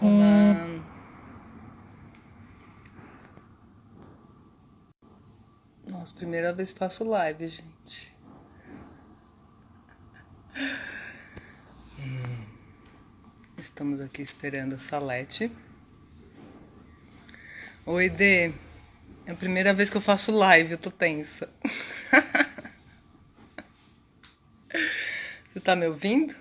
Olá. Nossa, primeira vez que faço live, gente. Estamos aqui esperando a Salete. Oi, Dê. É a primeira vez que eu faço live, eu tô tensa. Você tá me ouvindo?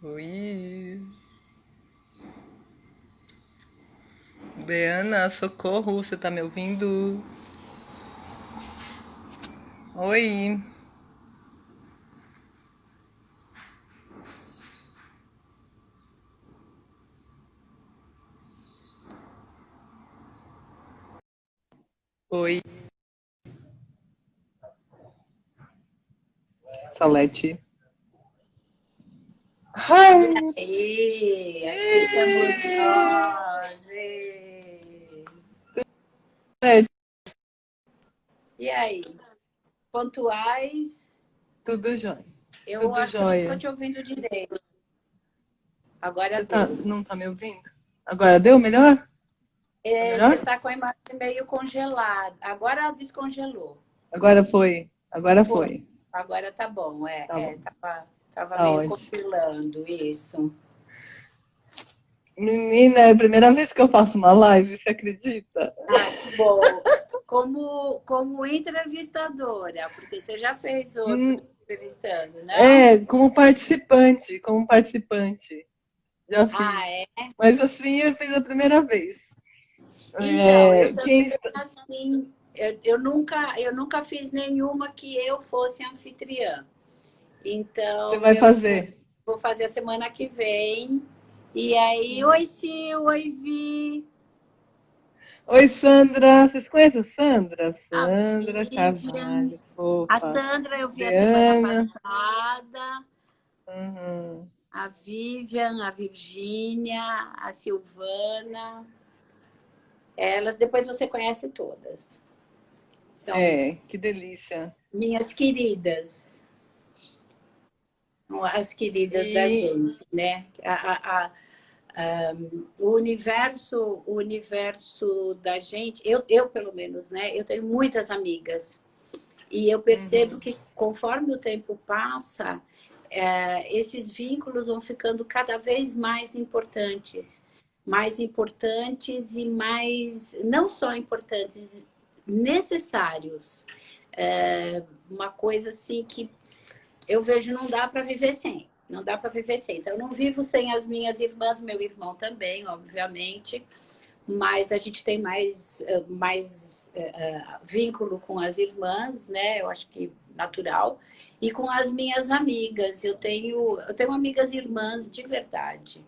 Oi. Beana, socorro, você tá me ouvindo? Oi. Oi. Salete. E Ai. aí, aqui estamos nós. É, E aí, pontuais? tudo jóia. Eu Tudo acho que eu não estou jóia. te ouvindo direito. Agora Você tá, deu. não tá me ouvindo? Agora deu melhor? Tá Você melhor? está com a imagem meio congelada. Agora descongelou. Agora foi. Agora Foi. foi. Agora tá bom. Tá bom. Tava Tá meio ótimo. congelando isso. Menina, é a primeira vez que eu faço uma live, você acredita? Ah, que bom. Como entrevistadora, porque você já fez outro Hum, entrevistando, não? É, como participante, como participante. Já Ah, fiz. é? Mas assim, eu fiz a primeira vez. Então, eu Quem também, está... assim, eu nunca fiz nenhuma que eu fosse anfitriã. Você Então, vai eu fazer? vou fazer a semana que vem. E aí, Hum. oi, Sil, oi, Vi, Oi, Sandra. Vocês conhecem a Sandra? a Sandra Vivian. Carvalho, A fofa. Sandra eu vi a semana Diana. passada. Uhum. A Vivian, a Virgínia, a Silvana. Elas, depois você conhece todas. São É, que delícia. minhas queridas. As queridas da E gente, né? O universo da gente, eu pelo menos, né? Eu tenho muitas amigas e eu percebo uhum. que conforme o tempo passa, esses vínculos vão ficando cada vez mais importantes e mais, não só importantes, necessários. Uma coisa assim que eu vejo não dá para viver sem. Não dá para viver sem. Então, eu não vivo sem as minhas irmãs, meu irmão também, obviamente, mas a gente tem mais vínculo com as irmãs, né? Eu acho que natural. E com as minhas amigas. Eu tenho amigas irmãs de verdade.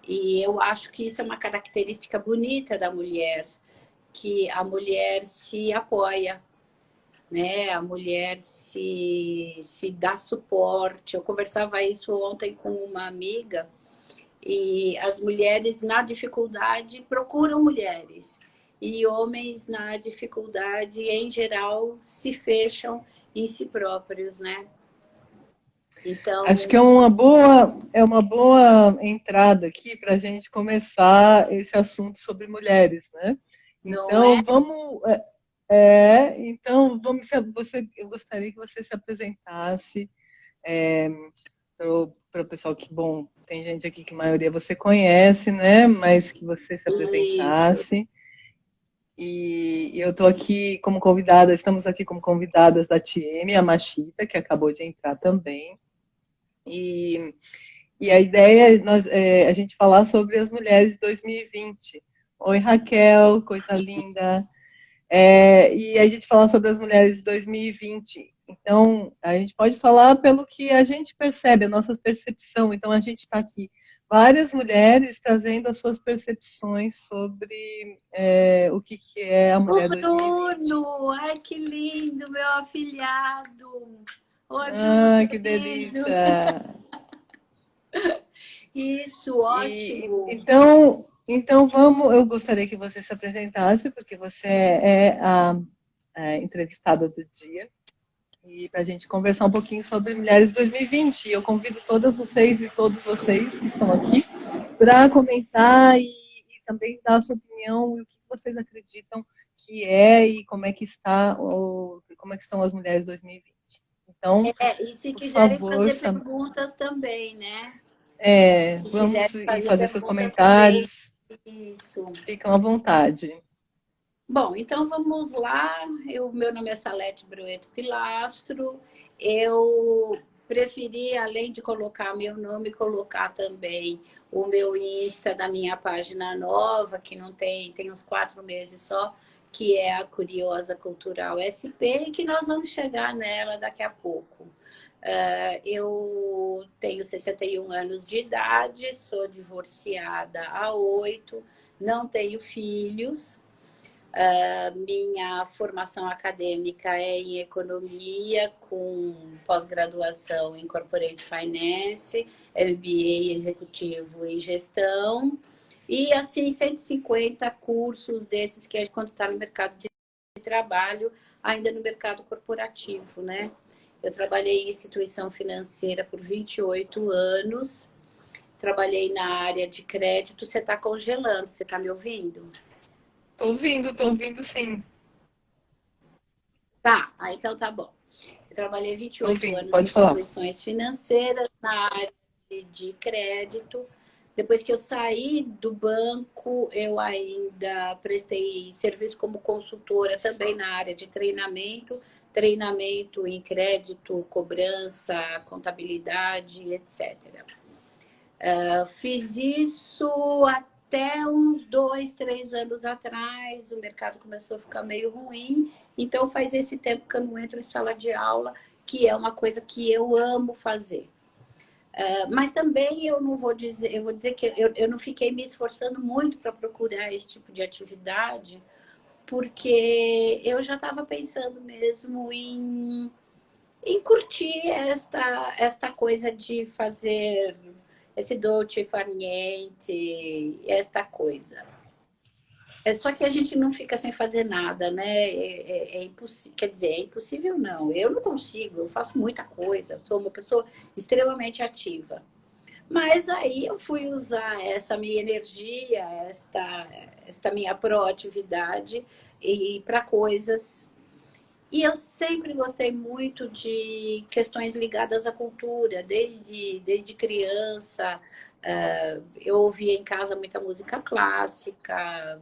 E eu acho que isso é uma característica bonita da mulher, que a mulher se apoia, né? A mulher se dá suporte. Eu conversava isso ontem com uma amiga e as mulheres na dificuldade procuram mulheres e homens na dificuldade, em geral, se fecham em si próprios, né? Acho Então, que é uma boa entrada aqui para a gente começar esse assunto sobre mulheres, né? não é? Então então vamos, eu gostaria que você se apresentasse para o pessoal que, bom, tem gente aqui que a maioria você conhece, né? Mas que você se Isso. apresentasse. E eu estou aqui como convidada, estamos aqui como convidadas da TM, a Machita, que acabou de entrar também. E a ideia é a gente falar sobre as mulheres de 2020. Oi, Raquel, coisa linda. E a gente falar sobre as mulheres de 2020. Então, a gente pode falar pelo que a gente percebe, a nossa percepção. Então, a gente está aqui, várias mulheres trazendo as suas percepções sobre o que é a O mulher 2020. Bruno, ai que lindo, meu afilhado. Oi, Bruno, Ah, que querido. delícia! Isso, ótimo. Então vamos, eu gostaria que você se apresentasse, porque você é a entrevistada do dia. e para a gente conversar um pouquinho sobre Mulheres 2020. Eu convido todas vocês e todos vocês que estão aqui para comentar e também dar a sua opinião e o que vocês acreditam que é e como é que está como é que estão as Mulheres 2020. Então, E se por quiserem favor, fazer perguntas também, né? Se vamos quiserem ir fazer fazer seus perguntas também, comentários. isso. Ficam à vontade. Bom, então vamos lá. Meu nome é Salete Broeto Pilastro. Eu preferi, além de colocar meu nome, colocar também o meu Insta da minha página nova, que não tem uns 4 meses só, que é a Curiosa Cultural SP, e que nós vamos chegar nela daqui a pouco. Eu tenho 61 anos de idade, sou divorciada há 8, não tenho filhos. Minha formação acadêmica é em economia, com pós-graduação em corporate finance, MBA executivo em gestão, e assim 150 cursos desses que a gente, quando está no mercado de trabalho, ainda no mercado corporativo, né? Eu trabalhei em instituição financeira por 28 anos, trabalhei na área de crédito. Você está congelando, você está me ouvindo? Tô ouvindo sim. Tá, então tá bom. Eu trabalhei Tô 28 ouvindo, anos em pode falar. instituições financeiras, na área de crédito. Depois que eu saí do banco, eu ainda prestei serviço como consultora também na área de treinamento em crédito, cobrança, contabilidade, etc. Fiz isso até uns 2, 3 anos atrás. O mercado começou a ficar meio ruim. Então, faz esse tempo que eu não entro em sala de aula, que é uma coisa que eu amo fazer. Mas também eu vou dizer que eu não fiquei me esforçando muito para procurar esse tipo de atividade, porque eu já estava pensando mesmo em curtir esta coisa de fazer esse dolce far niente, esta coisa. Só que a gente não fica sem fazer nada, né? É impossível, quer dizer, é impossível não. Eu não consigo, eu faço muita coisa, sou uma pessoa extremamente ativa. Mas aí eu fui usar essa minha energia, esta minha proatividade e para coisas. E eu sempre gostei muito de questões ligadas à cultura, desde criança. Eu ouvia em casa muita música clássica,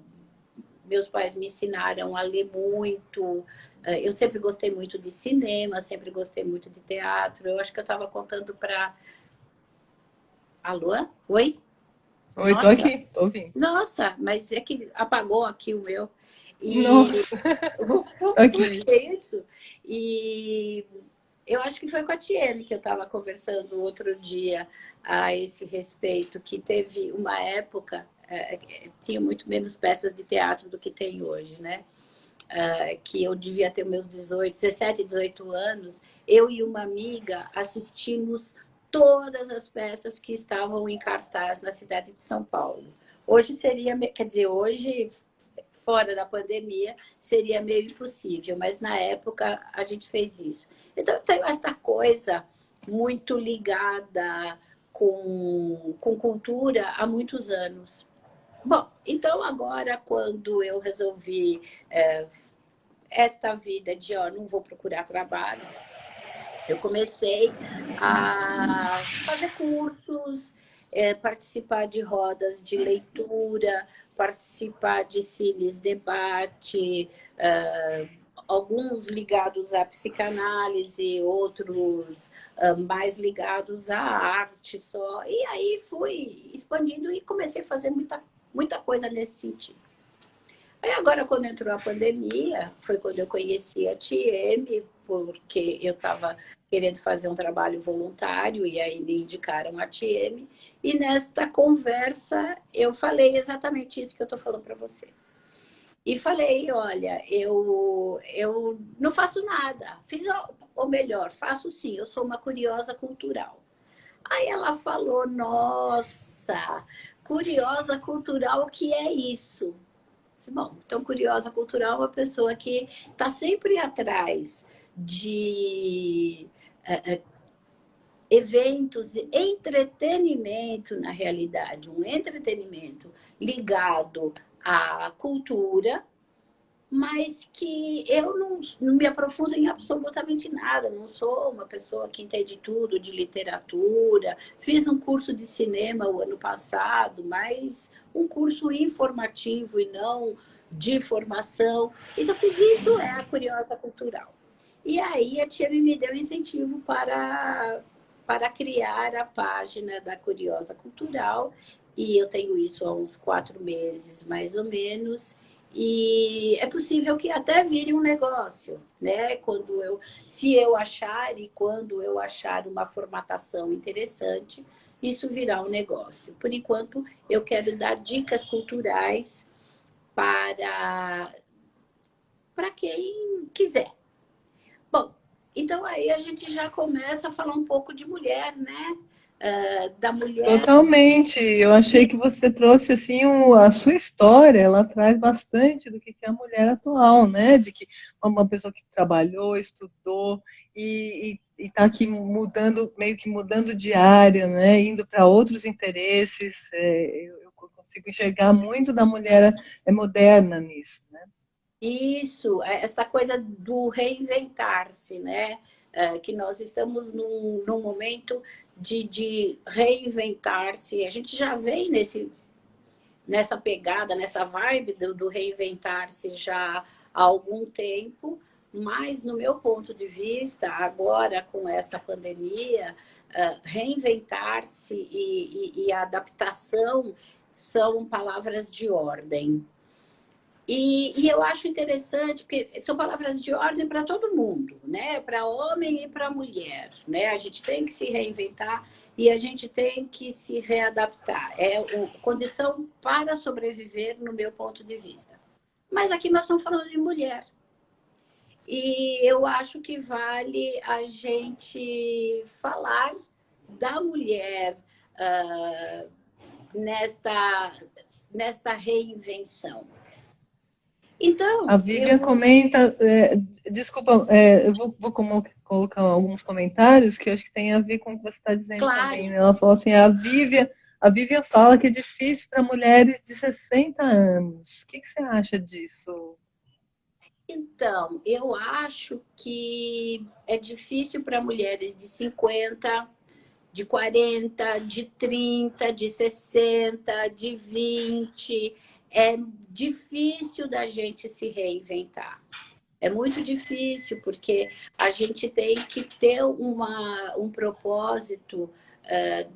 meus pais me ensinaram a ler muito. Eu sempre gostei muito de cinema, sempre gostei muito de teatro. Eu acho que eu estava contando para. Alô? Oi? Oi, tô Nossa, aqui, tô ouvindo. nossa, mas é que apagou aqui o meu. E Nossa, por ok. que isso? E eu acho que foi com a Tiene que eu estava conversando outro dia a esse respeito, que teve uma época, tinha muito menos peças de teatro do que tem hoje, né? Que eu devia ter meus 17, 18 anos, eu e uma amiga assistimos todas as peças que estavam em cartaz na cidade de São Paulo. Hoje seria, quer dizer, hoje, fora da pandemia, seria meio impossível, mas na época a gente fez isso. Então, eu tenho esta coisa muito ligada com cultura há muitos anos. Bom, então agora, quando eu resolvi esta vida de, ó, não vou procurar trabalho, eu comecei a fazer cursos, participar de rodas de leitura, participar de cines debate, alguns ligados à psicanálise, outros mais ligados à arte só. E aí fui expandindo e comecei a fazer muita coisa nesse sentido. Aí agora, quando entrou a pandemia, foi quando eu conheci a TM, porque eu estava querendo fazer um trabalho voluntário e aí me indicaram a TM. E nesta conversa eu falei exatamente isso que eu estou falando para você. E falei, olha, eu não faço nada. Ou melhor, faço sim, eu sou uma curiosa cultural. Aí ela falou, nossa, curiosa cultural, o que é isso? Bom, então curiosa cultural é uma pessoa que está sempre atrás de eventos de entretenimento, na realidade, um entretenimento ligado à cultura, mas que eu não me aprofundo em absolutamente nada. Não sou uma pessoa que entende tudo de literatura. Fiz um curso de cinema o ano passado, mas um curso informativo e não de formação. Então, fiz isso, é a Curiosa Cultural. E aí a tia me deu incentivo para criar a página da Curiosa Cultural. E eu tenho isso há uns 4 meses, mais ou menos. E é possível que até vire um negócio, né? Se eu achar e quando eu achar uma formatação interessante, isso virá um negócio. Por enquanto, eu quero dar dicas culturais para quem quiser. Bom, então aí a gente já começa a falar um pouco de mulher, né? Da mulher. Totalmente. Eu achei que você trouxe assim a sua história, ela traz bastante do que é a mulher atual, né? De que uma pessoa que trabalhou, estudou e está aqui mudando, meio que mudando de área, né? Indo para outros interesses. Eu consigo enxergar muito da mulher moderna nisso, né? Isso, essa coisa do reinventar-se, né? Que nós estamos num momento de reinventar-se. A gente já vem nessa pegada, nessa vibe do reinventar-se já há algum tempo, mas no meu ponto de vista, agora com essa pandemia, reinventar-se e adaptação são palavras de ordem. E eu acho interessante, porque são palavras de ordem para todo mundo, né? Para homem e para mulher, né? A gente tem que se reinventar e a gente tem que se readaptar. É condição para sobreviver, no meu ponto de vista. Mas aqui nós estamos falando de mulher. E eu acho que vale a gente falar da mulher nesta reinvenção. Então, A Vivian comenta, desculpa, eu vou colocar alguns comentários que eu acho que tem a ver com o que você está dizendo claro. também. Né? Ela falou assim, a Vivian fala que é difícil para mulheres de 60 anos. O que você acha disso? Então, eu acho que é difícil para mulheres de 50, de 40, de 30, de 60, de 20. É difícil da gente se reinventar. É muito difícil, porque a gente tem que ter um propósito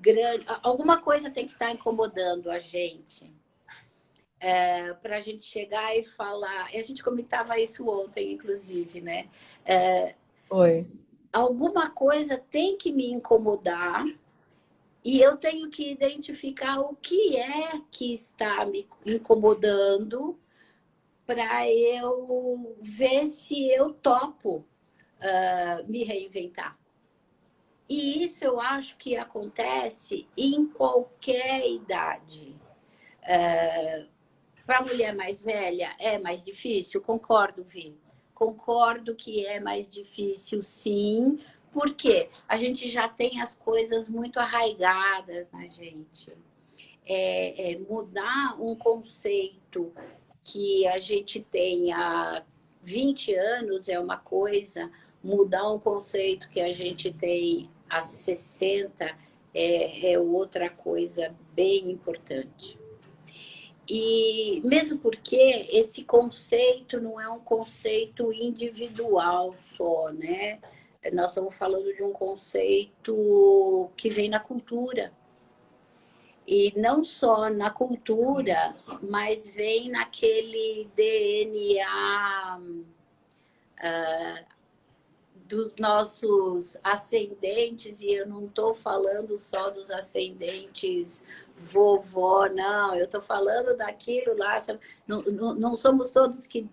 grande. Alguma coisa tem que estar incomodando a gente. Para a gente chegar e falar. E a gente comentava isso ontem, inclusive, né? Oi. Alguma coisa tem que me incomodar e eu tenho que identificar o que é que está me incomodando para eu ver se eu topo me reinventar. E isso eu acho que acontece em qualquer idade. Para a mulher mais velha é mais difícil? Concordo, Vi. Concordo que é mais difícil, sim, porque a gente já tem as coisas muito arraigadas na gente. Mudar um conceito que a gente tem há 20 anos é uma coisa, mudar um conceito que a gente tem há 60 é outra coisa bem importante. E mesmo porque esse conceito não é um conceito individual só, né? Nós estamos falando de um conceito que vem na cultura. E não só na cultura, mas vem naquele DNA dos nossos ascendentes, e eu não estou falando só dos ascendentes vovó, não, eu estou falando daquilo lá, não somos todos que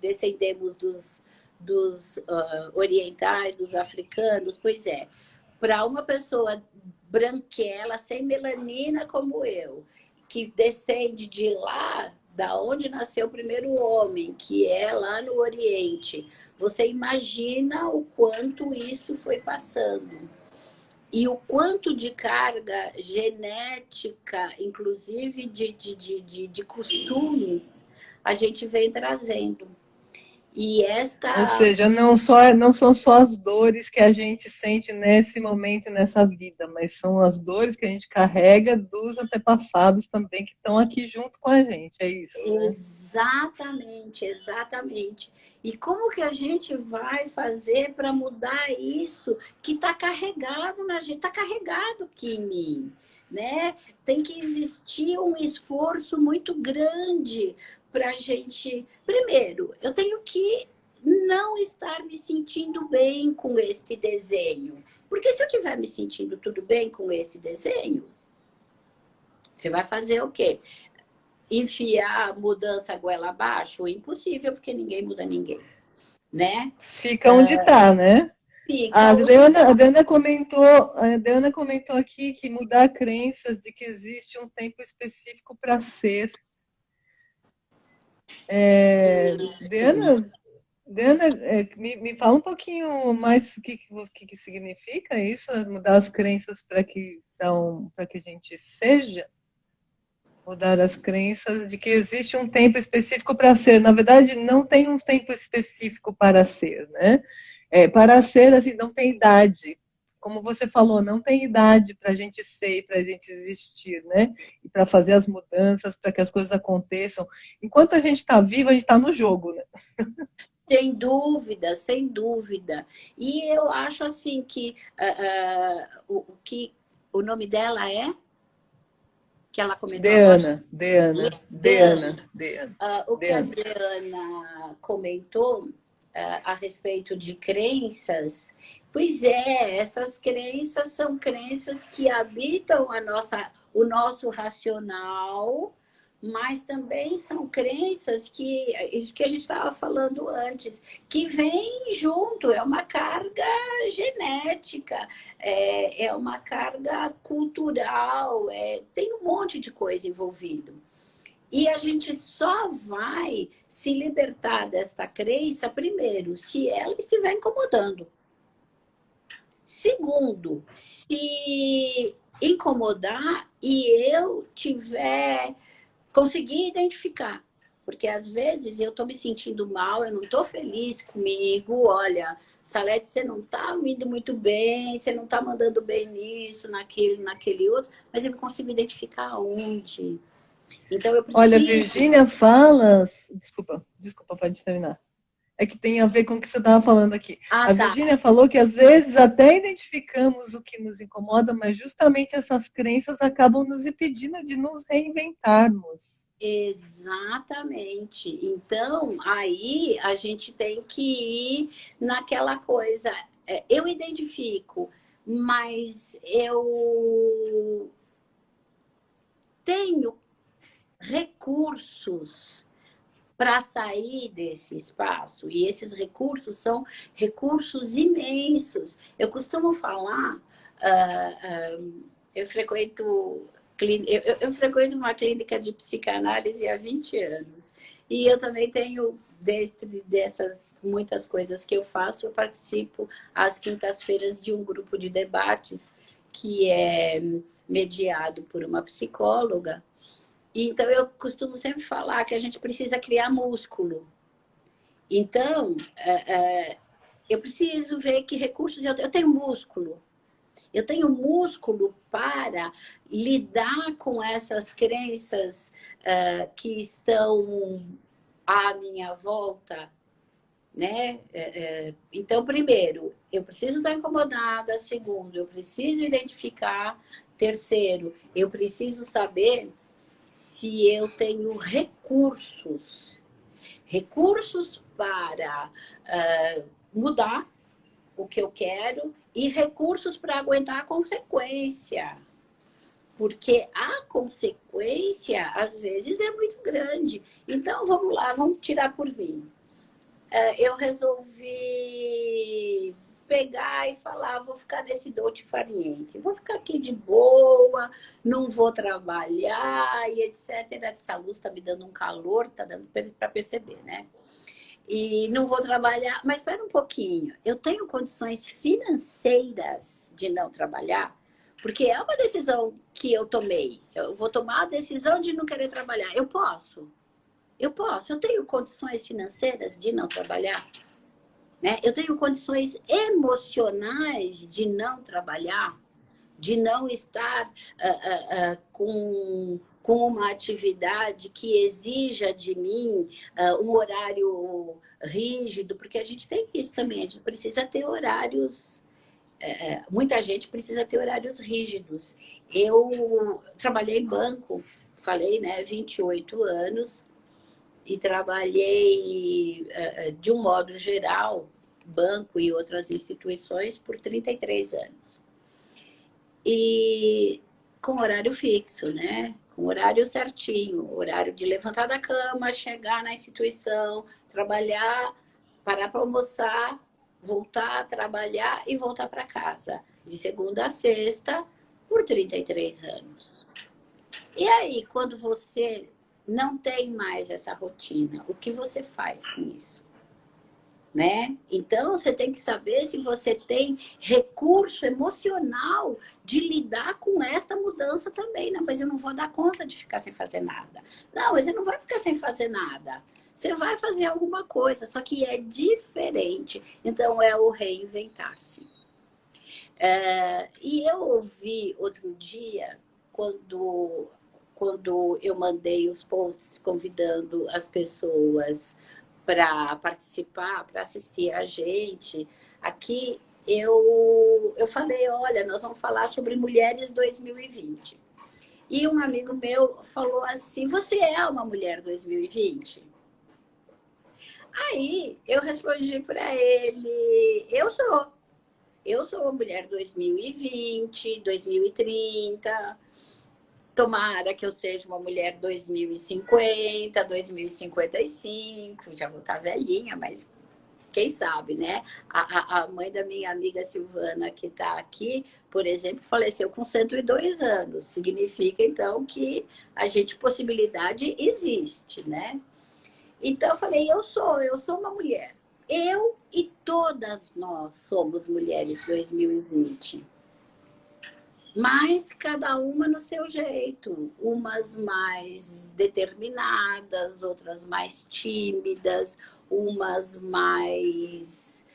descendemos dos orientais, dos africanos, pois é, para uma pessoa branquela, sem melanina como eu, que descende de lá, da onde nasceu o primeiro homem, que é lá no Oriente, você imagina o quanto isso foi passando. E o quanto de carga genética, inclusive de costumes, a gente vem trazendo. E Ou esta... seja, não são só as dores que a gente sente nesse momento, nessa vida, mas são as dores que a gente carrega dos antepassados também que estão aqui junto com a gente, é isso, né? Exatamente, exatamente. E como que a gente vai fazer para mudar isso que está carregado na gente? Está carregado aqui em mim, né? Tem que existir um esforço muito grande para a gente. Primeiro, eu tenho que não estar me sentindo bem com este desenho. Porque se eu estiver me sentindo tudo bem com esse desenho, você vai fazer o quê? Enfiar a mudança goela abaixo? Impossível, porque ninguém muda ninguém, né? Fica onde está, né? Fica onde A está. Diana comentou aqui que mudar crenças de que existe um tempo específico para ser. Diana, me fala um pouquinho mais o que significa isso, mudar as crenças para que a gente seja, mudar as crenças de que existe um tempo específico para ser. Na verdade, não tem um tempo específico para ser, né? Para ser, assim, não tem idade. Como você falou, não tem idade para a gente ser, para a gente existir, né? E para fazer as mudanças, para que as coisas aconteçam. Enquanto a gente está vivo, a gente está no jogo, né? Sem dúvida, sem dúvida. E eu acho assim que o nome dela é que ela comentou agora. Deana. O que a Diana comentou a respeito de crenças, pois é, essas crenças são crenças que habitam o nosso racional, mas também são crenças isso que a gente estava falando antes, que vem junto, é uma carga genética, é uma carga cultural, tem um monte de coisa envolvido. E a gente só vai se libertar desta crença, primeiro, se ela estiver incomodando. Segundo, se incomodar e eu tiver conseguir identificar. Porque às vezes eu estou me sentindo mal, eu não estou feliz comigo. Olha, Salete, você não está indo muito bem, você não está mandando bem nisso, naquele outro, mas eu não consigo identificar onde. Então eu Olha, preciso. Virgínia fala. Desculpa, pode terminar. É que tem a ver com o que você estava falando aqui. Ah, A tá. Virgínia falou que às vezes até identificamos o que nos incomoda, mas justamente essas crenças acabam nos impedindo de nos reinventarmos. Exatamente. Então, aí a gente tem que ir naquela coisa. Eu identifico, mas eu tenho recursos para sair desse espaço. E esses recursos são recursos imensos. Eu costumo falar, eu frequento eu frequento uma clínica de psicanálise há 20 anos. E eu também tenho, dessas muitas coisas que eu faço, eu participo às quintas-feiras de um grupo de debates que é mediado por uma psicóloga. Então, eu costumo sempre falar que a gente precisa criar músculo. Então, eu preciso ver que recursos eu tenho músculo. Eu tenho músculo para lidar com essas crenças que estão à minha volta, né? Então, primeiro, eu preciso estar incomodada. Segundo, eu preciso identificar. Terceiro, eu preciso saber se eu tenho recursos para mudar o que eu quero e recursos para aguentar a consequência. Porque a consequência, às vezes, é muito grande. Então, vamos lá, vamos tirar por mim. Eu resolvi pegar e falar, vou ficar nesse dolce far niente, vou ficar aqui de boa, não vou trabalhar e etc. Essa luz está me dando um calor, está dando para perceber, né? E não vou trabalhar, mas espera um pouquinho, eu tenho condições financeiras de não trabalhar? Porque é uma decisão que eu tomei. Eu vou tomar a decisão de não querer trabalhar. Eu posso. Eu tenho condições financeiras de não trabalhar, né? Eu tenho condições emocionais de não trabalhar, de não estar com uma atividade que exija de mim um horário rígido, porque a gente tem isso também, a gente precisa ter horários. Muita gente precisa ter horários rígidos. Eu trabalhei em banco, falei, né, 28 anos, e trabalhei, de um modo geral, banco e outras instituições, por 33 anos. E com horário fixo, né? Com horário certinho, horário de levantar da cama, chegar na instituição, trabalhar, parar para almoçar, voltar a trabalhar e voltar para casa, de segunda a sexta, por 33 anos. E aí, quando você não tem mais essa rotina, o que você faz com isso? Né? Então, você tem que saber se você tem recurso emocional de lidar com esta mudança também. Não, mas eu não vou dar conta de ficar sem fazer nada. Não, mas você não vai ficar sem fazer nada. Você vai fazer alguma coisa, só que é diferente. Então, é o reinventar-se. E eu ouvi outro dia, quando eu mandei os posts convidando as pessoas para participar, para assistir a gente, aqui eu falei, olha, nós vamos falar sobre Mulheres 2020. E um amigo meu falou assim, você é uma mulher 2020? Aí eu respondi para ele, eu sou. Eu sou uma mulher 2020, 2030. Tomara que eu seja uma mulher 2050, 2055. Já vou estar velhinha, mas quem sabe, né? A mãe da minha amiga Silvana, que está aqui, por exemplo, faleceu com 102 anos. Significa, então, que possibilidade existe, né? Então, eu falei, eu sou uma mulher. Eu e todas nós somos mulheres 2020. Mas cada uma no seu jeito. Umas mais determinadas, outras mais tímidas, umas mais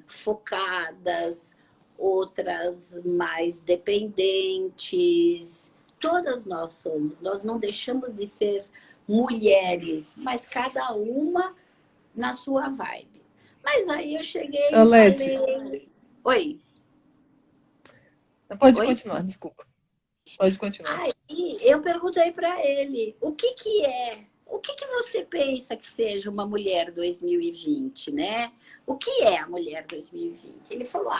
focadas, outras mais dependentes. Todas nós somos. Nós não deixamos de ser mulheres, mas cada uma na sua vibe. Mas aí eu cheguei e falei... Oi? Pode continuar, desculpa. Pode continuar. Aí eu perguntei para ele, o que é? O que você pensa que seja uma mulher 2020, né? O que é a mulher 2020? Ele falou,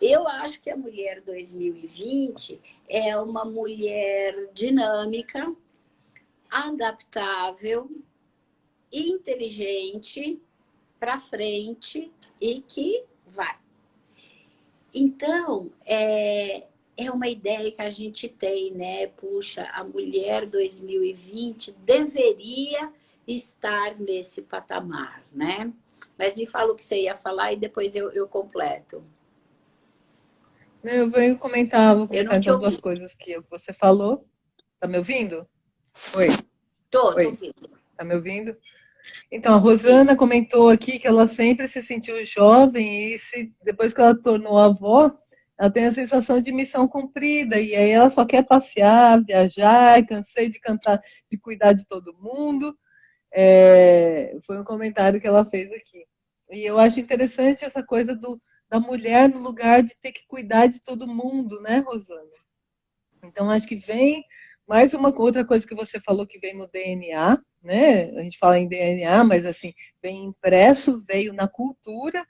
eu acho que a mulher 2020 é uma mulher dinâmica, adaptável, inteligente, para frente e que vai. Então, é uma ideia que a gente tem, né? Puxa, a mulher 2020 deveria estar nesse patamar, né? Mas me fala o que você ia falar e depois eu completo. Eu vou comentar então duas ouvi. coisas que você falou. Tá me ouvindo? Oi. Tô Oi. ouvindo. Tá me ouvindo? Então, a Rosana comentou aqui que ela sempre se sentiu jovem e depois que ela tornou avó, ela tem a sensação de missão cumprida e aí ela só quer passear, viajar, cansei de cantar, de cuidar de todo mundo. Foi um comentário que ela fez aqui. E eu acho interessante essa coisa da mulher no lugar de ter que cuidar de todo mundo, né, Rosana? Então, acho que vem mais uma outra coisa que você falou que vem no DNA, né? A gente fala em DNA, mas assim, vem impresso, veio na cultura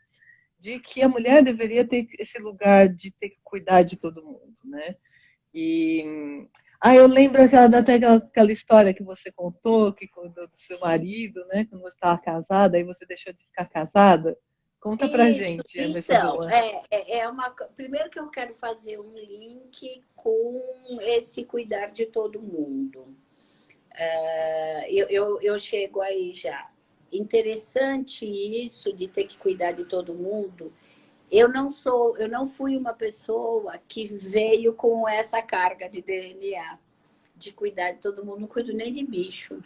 de que a mulher deveria ter esse lugar de ter que cuidar de todo mundo, né? E eu lembro aquela história que você contou, que do seu marido, né? Quando você estava casada, aí você deixou de ficar casada. Conta pra Isso, gente essa então, boa. primeiro que eu quero fazer um link com esse cuidar de todo mundo. Eu chego aí já. Interessante isso de ter que cuidar de todo mundo. Eu não fui uma pessoa que veio com essa carga de DNA, de cuidar de todo mundo, não cuido nem de bicho.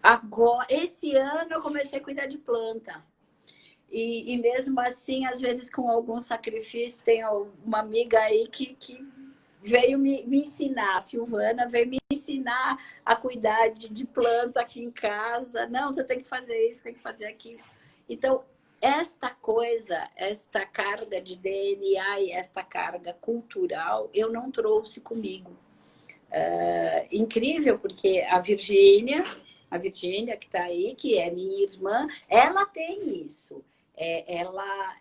Agora, esse ano eu comecei a cuidar de planta. E mesmo assim, às vezes com algum sacrifício, tem uma amiga aí que veio me ensinar, a Silvana veio me ensinar a cuidar de planta aqui em casa. Não, você tem que fazer isso, tem que fazer aquilo. Então, esta coisa, esta carga de DNA e esta carga cultural, eu não trouxe comigo. Incrível, porque a Virgínia que está aí, que é minha irmã, ela tem isso.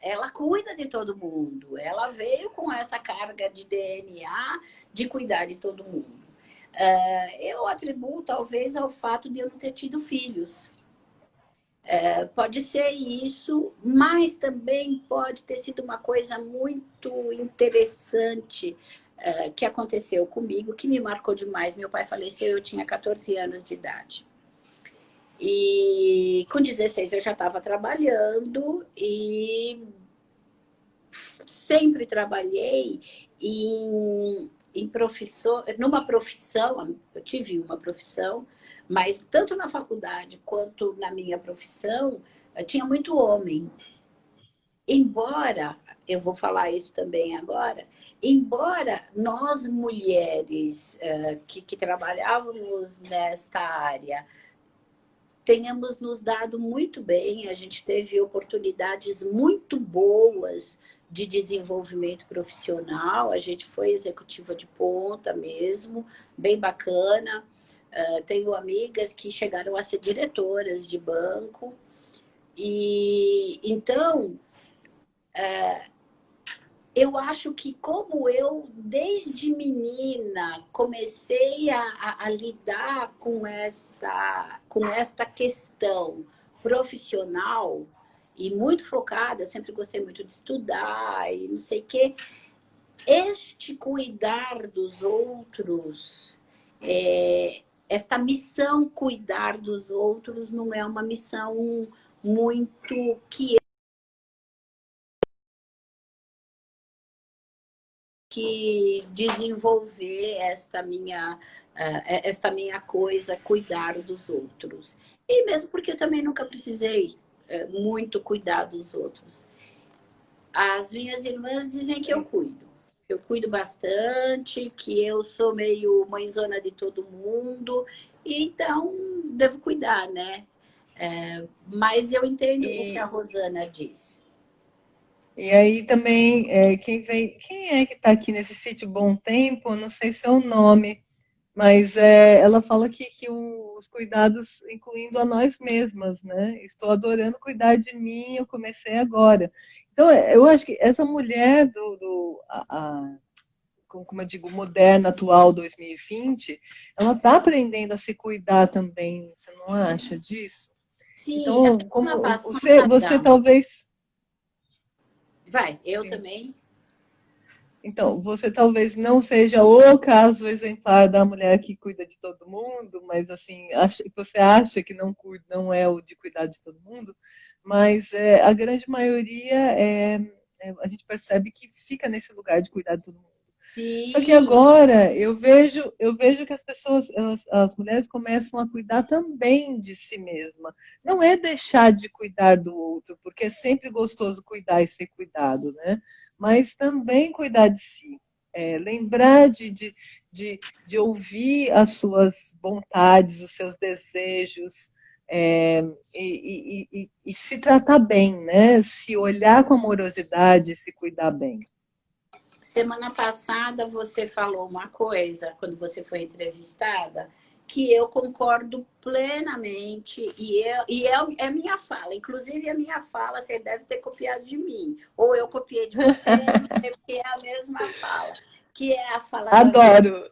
Ela cuida de todo mundo. Ela veio com essa carga de DNA de cuidar de todo mundo. Eu atribuo, talvez, ao fato de eu não ter tido filhos. Pode ser isso, mas também pode ter sido uma coisa muito interessante que aconteceu comigo, que me marcou demais. Meu pai faleceu, eu tinha 14 anos de idade. E com 16 eu já estava trabalhando e sempre trabalhei numa profissão, eu tive uma profissão, mas tanto na faculdade quanto na minha profissão, tinha muito homem. Embora, eu vou falar isso também agora, embora nós mulheres que trabalhávamos nesta área tenhamos nos dado muito bem, a gente teve oportunidades muito boas de desenvolvimento profissional, a gente foi executiva de ponta mesmo, bem bacana. Tenho amigas que chegaram a ser diretoras de banco. E então, eu acho que como eu, desde menina, comecei a lidar com esta questão profissional e muito focada, eu sempre gostei muito de estudar e não sei o quê, este cuidar dos outros, esta missão cuidar dos outros não é uma missão muito que desenvolver esta minha coisa, cuidar dos outros. E mesmo porque eu também nunca precisei muito cuidar dos outros. As minhas irmãs dizem que eu cuido. Eu cuido bastante, que eu sou meio mãezona de todo mundo, e então devo cuidar, né? Mas eu entendo o que a Rosana disse. E aí também, quem é que está aqui nesse sítio Bom Tempo? Não sei se é o nome, mas ela fala que os cuidados, incluindo a nós mesmas, né? Estou adorando cuidar de mim, eu comecei agora. Então, eu acho que essa mulher como eu digo, moderna, atual, 2020, ela está aprendendo a se cuidar também, você não acha disso? Sim, essa Então, semana como você passada. talvez. Vai, eu também. Então, você talvez não seja o caso exemplar da mulher que cuida de todo mundo, mas assim, você acha que não é o de cuidar de todo mundo, mas a grande maioria a gente percebe que fica nesse lugar de cuidar de todo mundo. Só que Sim, agora eu vejo que as pessoas, as mulheres começam a cuidar também de si mesma. Não é deixar de cuidar do outro, porque é sempre gostoso cuidar e ser cuidado, né? Mas também cuidar de si. Lembrar de ouvir as suas vontades, os seus desejos, e se tratar bem, né? Se olhar com amorosidade e se cuidar bem. semana passada você falou uma coisa, quando você foi entrevistada, que eu concordo plenamente, é minha fala. Inclusive, a minha fala você deve ter copiado de mim, ou eu copiei de você, porque é a mesma fala, que é a fala da Adoro!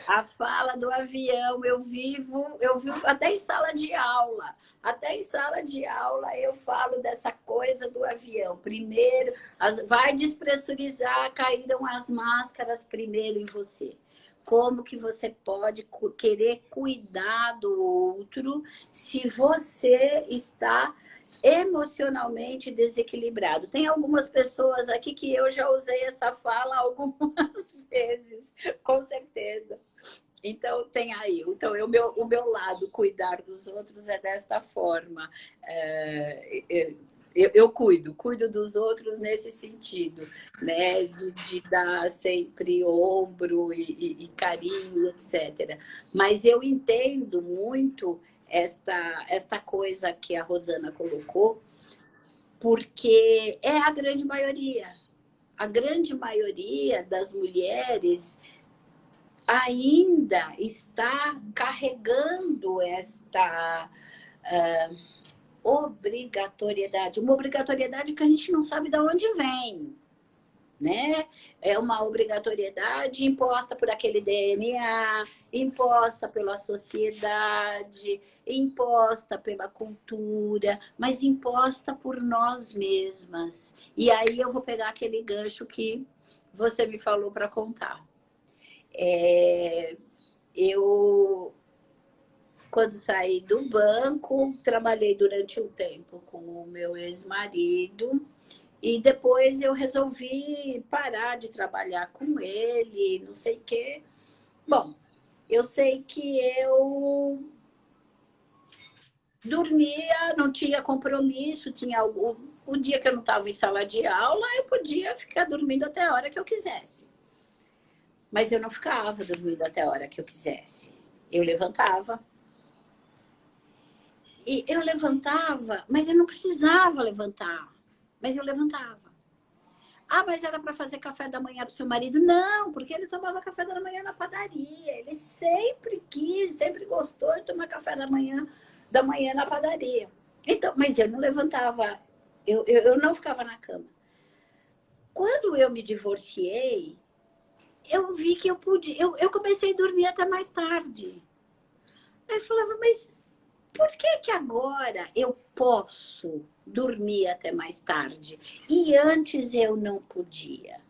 A fala do avião, eu vivo até em sala de aula. Até em sala de aula eu falo dessa coisa do avião. Primeiro, vai despressurizar, caíram as máscaras primeiro em você. Como que você pode querer cuidar do outro se você está emocionalmente desequilibrado? Tem algumas pessoas aqui que eu já usei essa fala algumas vezes, com certeza. Então, tem aí. Então, o meu lado, cuidar dos outros, é desta forma. Eu cuido dos outros nesse sentido, né? De dar sempre ombro e carinho, etc. Mas eu entendo muito esta coisa que a Rosana colocou, porque é a grande maioria. A grande maioria das mulheres ainda está carregando esta obrigatoriedade, uma obrigatoriedade que a gente não sabe de onde vem, né? É uma obrigatoriedade imposta por aquele DNA, imposta pela sociedade, imposta pela cultura, mas imposta por nós mesmas. E aí eu vou pegar aquele gancho que você me falou para contar. Eu, quando saí do banco, trabalhei durante um tempo com o meu ex-marido e depois eu resolvi parar de trabalhar com ele, não sei o quê. Bom, eu sei que eu dormia, não tinha compromisso, tinha o dia que eu não estava em sala de aula, eu podia ficar dormindo até a hora que eu quisesse. Mas eu não ficava dormindo até a hora que eu quisesse. Eu levantava. E eu levantava, mas eu não precisava levantar. Mas eu levantava. Ah, mas era para fazer café da manhã para o seu marido? Não, porque ele tomava café da manhã na padaria. Ele sempre quis, sempre gostou de tomar café da manhã na padaria. Então, mas eu não levantava, eu não ficava na cama. Quando eu me divorciei, eu vi que eu podia. Eu comecei a dormir até mais tarde. Aí eu falava, mas por que agora eu posso dormir até mais tarde? E antes eu não podia.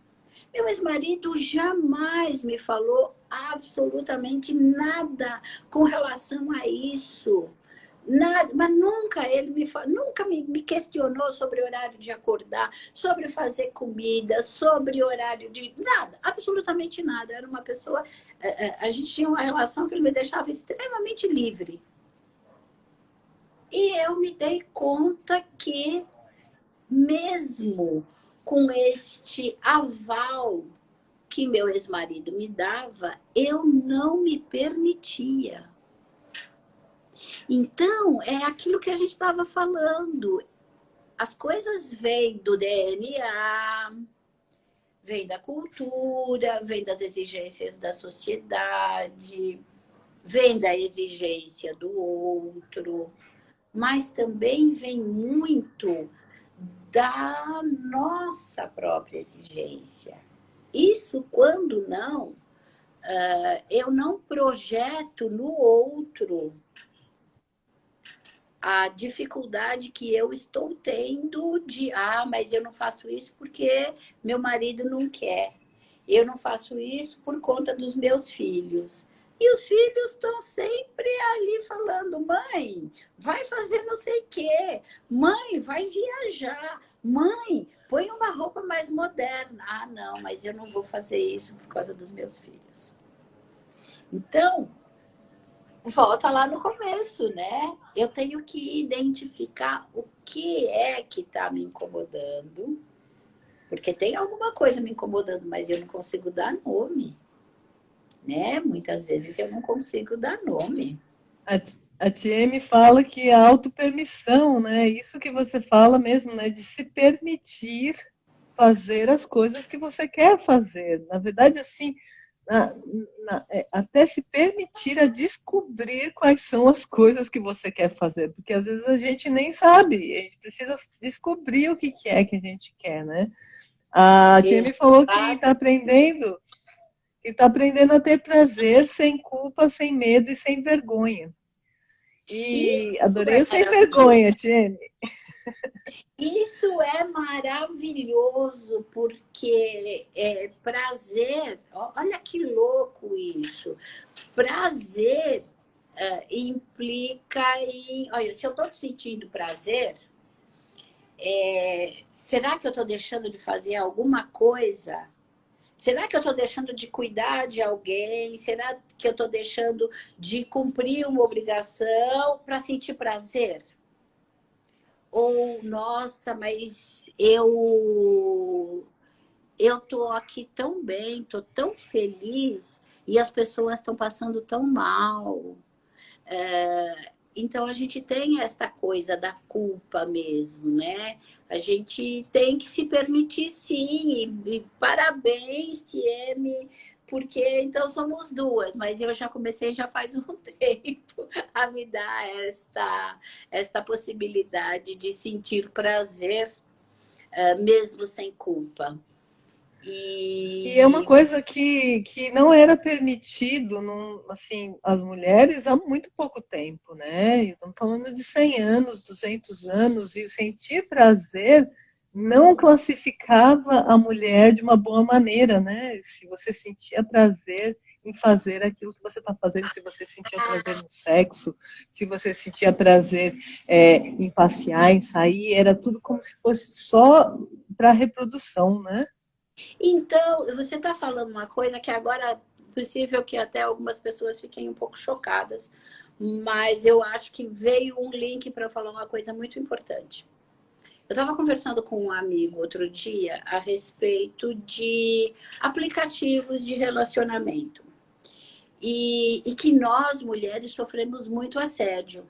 Meu ex-marido jamais me falou absolutamente nada com relação a isso. Nada, mas nunca ele nunca me questionou sobre horário de acordar, sobre fazer comida, sobre horário de nada, absolutamente nada. Era uma pessoa, a gente tinha uma relação que ele me deixava extremamente livre. E eu me dei conta que mesmo com este aval que meu ex-marido me dava, eu não me permitia. Então, é aquilo que a gente estava falando. As coisas vêm do DNA, vêm da cultura, vêm das exigências da sociedade, vêm da exigência do outro, mas também vem muito da nossa própria exigência. Isso, quando não, eu não projeto no outro a dificuldade que eu estou tendo de, mas eu não faço isso porque meu marido não quer. Eu não faço isso por conta dos meus filhos. E os filhos estão sempre ali falando, mãe, vai fazer não sei o quê. Mãe, vai viajar. Mãe, põe uma roupa mais moderna. Ah, não, mas eu não vou fazer isso por causa dos meus filhos. Então, volta lá no começo, né? Eu tenho que identificar o que é que está me incomodando, porque tem alguma coisa me incomodando, mas eu não consigo dar nome, né? Muitas vezes eu não consigo dar nome. A TM fala que a autopermissão, né? Isso que você fala mesmo, né? De se permitir fazer as coisas que você quer fazer. Na verdade, assim, até se permitir a descobrir quais são as coisas que você quer fazer, porque às vezes a gente nem sabe, a gente precisa descobrir o que é que a gente quer, né? A Jamie falou que está aprendendo e está aprendendo a ter prazer sem culpa, sem medo e sem vergonha. E Isso adorei é o sem maravilhoso. vergonha, Tiene. Isso é maravilhoso, porque prazer, olha que louco isso. Prazer implica em. Olha, se eu estou sentindo prazer, será que eu estou deixando de fazer alguma coisa? Será que eu estou deixando de cuidar de alguém? Será que eu estou deixando de cumprir uma obrigação para sentir prazer? Ou, nossa, mas eu tô aqui tão bem, tô tão feliz e as pessoas estão passando tão mal. Então a gente tem esta coisa da culpa mesmo, né? A gente tem que se permitir sim. E parabéns, Tieme, porque então somos duas, mas eu já comecei já faz um tempo a me dar esta possibilidade de sentir prazer mesmo sem culpa. E é uma E coisa que não era permitido, assim, às mulheres há muito pouco tempo, né? Estamos falando de 100 anos, 200 anos, e sentir prazer não classificava a mulher de uma boa maneira, né? Se você sentia prazer em fazer aquilo que você está fazendo, se você sentia prazer no sexo, se você sentia prazer em passear, em sair, era tudo como se fosse só para reprodução, né? então, você está falando uma coisa que agora é possível que até algumas pessoas fiquem um pouco chocadas, mas eu acho que veio um link para falar uma coisa muito importante. Eu estava conversando com um amigo outro dia a respeito de aplicativos de relacionamento. E que nós, mulheres, sofremos muito assédio.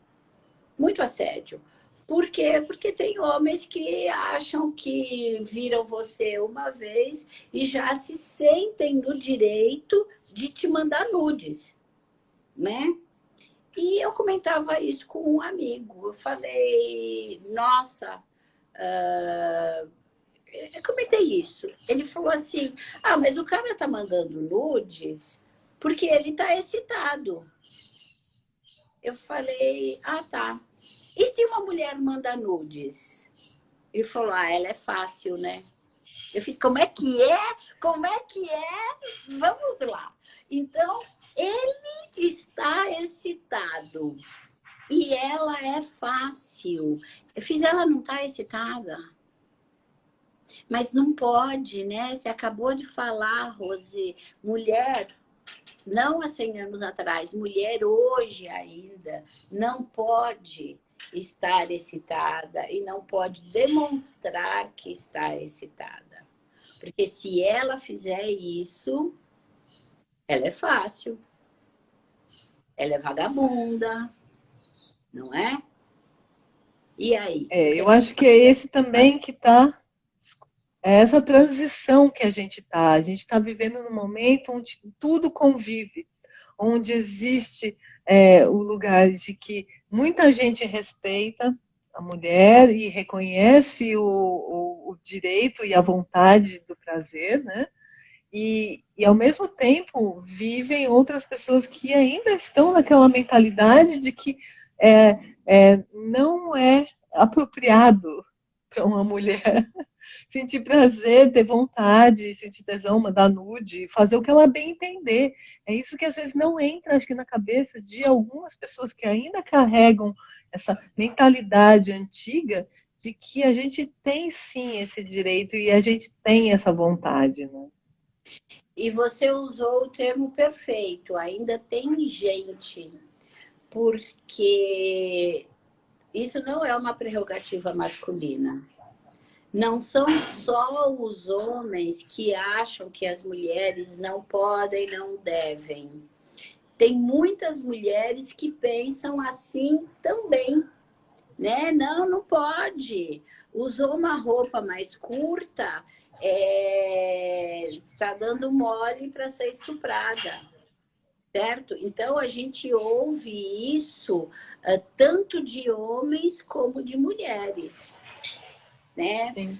Muito assédio. Por quê? Porque tem homens que acham que viram você uma vez e já se sentem no direito de te mandar nudes, né? E eu comentava isso com um amigo. Eu falei, nossa, eu comentei isso. Ele falou assim, mas o cara tá mandando nudes porque ele tá excitado. Eu falei, tá. E se uma mulher manda nudes? Ele falou, ela é fácil, né? Eu fiz, como é que é? Como é que é? Vamos lá. Então, ele está excitado e ela é fácil. Eu fiz, ela não está excitada? Mas não pode, né? Você acabou de falar, Rose, mulher, não há 100 anos atrás, mulher hoje ainda não pode estar excitada e não pode demonstrar que está excitada. Porque se ela fizer isso, ela é fácil, ela é vagabunda, não é? E aí? Eu acho que é esse também que está, essa transição que a gente está. A gente está vivendo num momento onde tudo convive, onde existe o lugar de que muita gente respeita a mulher e reconhece o direito e a vontade do prazer, né? E, ao mesmo tempo, vivem outras pessoas que ainda estão naquela mentalidade de que não é apropriado para uma mulher sentir prazer, ter vontade, sentir tesão, mandar nude, fazer o que ela bem entender. É isso que às vezes não entra, acho que na cabeça de algumas pessoas que ainda carregam essa mentalidade antiga de que a gente tem sim esse direito e a gente tem essa vontade, né? E você usou o termo perfeito, ainda tem gente, porque isso não é uma prerrogativa masculina. Não são só os homens que acham que as mulheres não podem, não devem. Tem muitas mulheres que pensam assim também, né? Não, não pode. Usou uma roupa mais curta, tá dando mole para ser estuprada, certo? Então a gente ouve isso tanto de homens como de mulheres, né? Sim.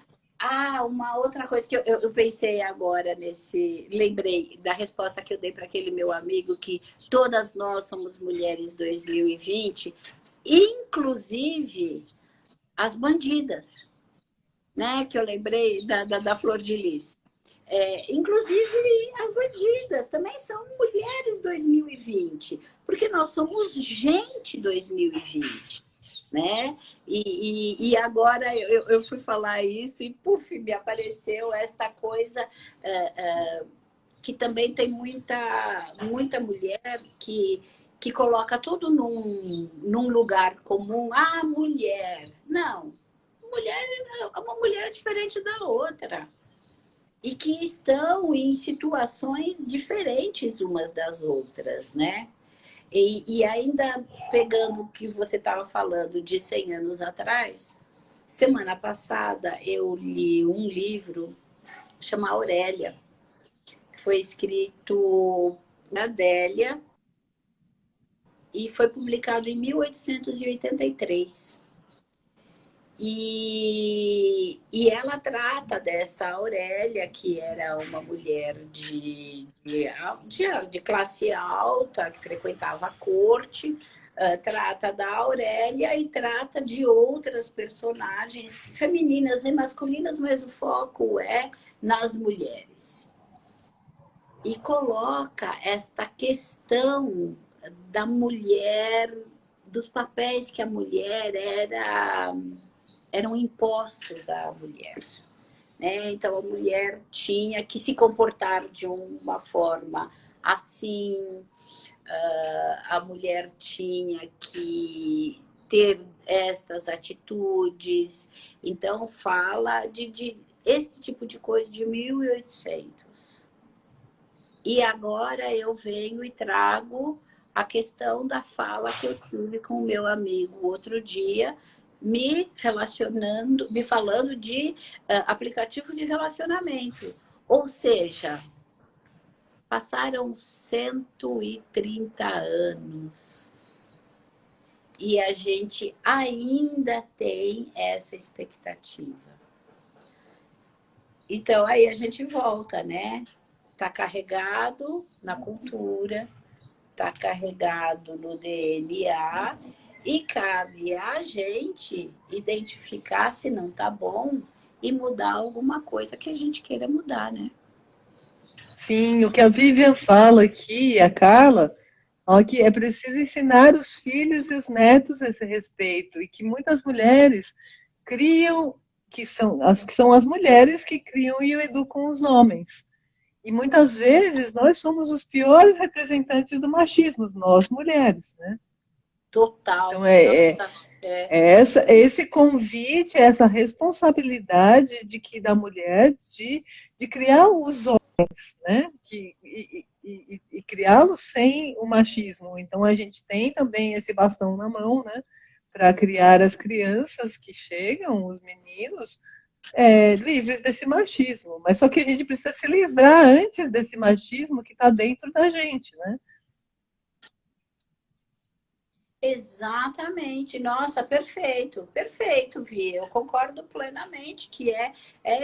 Uma outra coisa que eu pensei agora lembrei da resposta que eu dei para aquele meu amigo, que todas nós somos mulheres 2020, inclusive as bandidas, né? Que eu lembrei da Flor de Lis. Inclusive as bandidas também são mulheres 2020, porque nós somos gente 2020, né? E agora eu fui falar isso e, puf, me apareceu esta coisa que também tem muita mulher que coloca tudo num lugar comum. Ah, mulher. Não, mulher é uma mulher diferente da outra. E que estão em situações diferentes umas das outras, né? E ainda pegando o que você estava falando de 100 anos atrás, semana passada eu li um livro chamado Aurélia, que foi escrito na Adélia e foi publicado em 1883. E ela trata dessa Aurélia, que era uma mulher de classe alta, que frequentava a corte, trata da Aurélia e trata de outras personagens femininas e masculinas, mas o foco é nas mulheres. E coloca esta questão da mulher, dos papéis que a mulher eram impostos à mulher, né? Então a mulher tinha que se comportar de uma forma assim, a mulher tinha que ter estas atitudes. Então fala de esse tipo de coisa de 1800. E agora eu venho e trago a questão da fala que eu tive com o meu amigo outro dia, me falando de aplicativo de relacionamento. Ou seja, passaram 130 anos e a gente ainda tem essa expectativa. Então, aí a gente volta, né? Está carregado na cultura, está carregado no DNA e cabe a gente identificar se não está bom e mudar alguma coisa que a gente queira mudar, né? Sim, o que a Vivian fala aqui, a Carla, fala que é preciso ensinar os filhos e os netos a esse respeito, e que muitas mulheres criam, que são as mulheres que criam e educam os homens. E muitas vezes nós somos os piores representantes do machismo, nós mulheres, né? Total. Então esse convite, essa responsabilidade da mulher de criar os homens, né? E criá-los sem o machismo. Então a gente tem também esse bastão na mão, né? Para criar as crianças que chegam, os meninos, livres desse machismo. Mas só que a gente precisa se livrar antes desse machismo que está dentro da gente, né? Exatamente. Nossa, perfeito. Perfeito, Vi. Eu concordo plenamente que é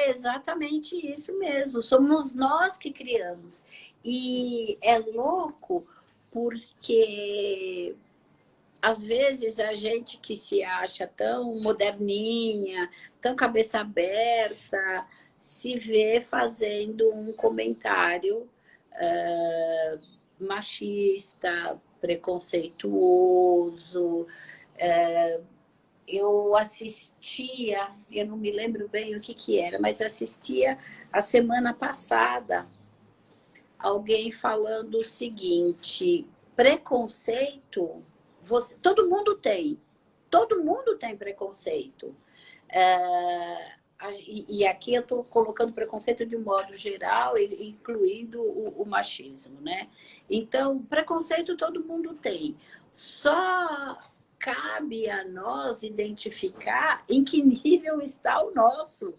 exatamente isso mesmo. Somos nós que criamos. E é louco porque às vezes a gente que se acha tão moderninha, tão cabeça aberta, se vê fazendo um comentário machista, preconceituoso. Eu assistia, eu não me lembro bem o que era, mas assistia a semana passada alguém falando o seguinte: preconceito, todo mundo tem preconceito. E aqui eu estou colocando preconceito de um modo geral, incluindo o machismo, né? Então, preconceito todo mundo tem. Só cabe a nós identificar em que nível está o nosso,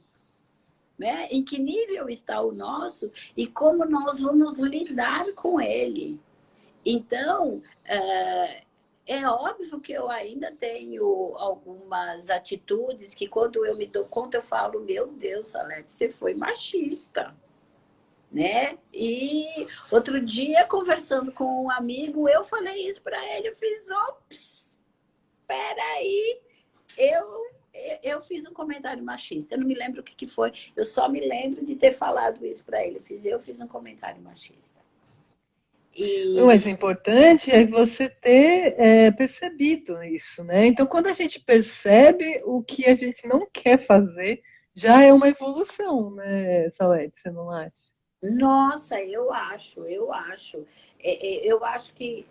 né? Em que nível está o nosso e como nós vamos lidar com ele. Então, É óbvio que eu ainda tenho algumas atitudes que quando eu me dou conta eu falo, meu Deus, Salete, você foi machista, né? E outro dia, conversando com um amigo, eu falei isso para ele, eu fiz, ops, peraí, eu fiz um comentário machista, eu não me lembro o que foi, eu só me lembro de ter falado isso para ele, eu fiz um comentário machista. O mais importante é você ter percebido isso, né? Então, quando a gente percebe o que a gente não quer fazer, já é uma evolução, né, Salete? Você não acha? Nossa, eu acho que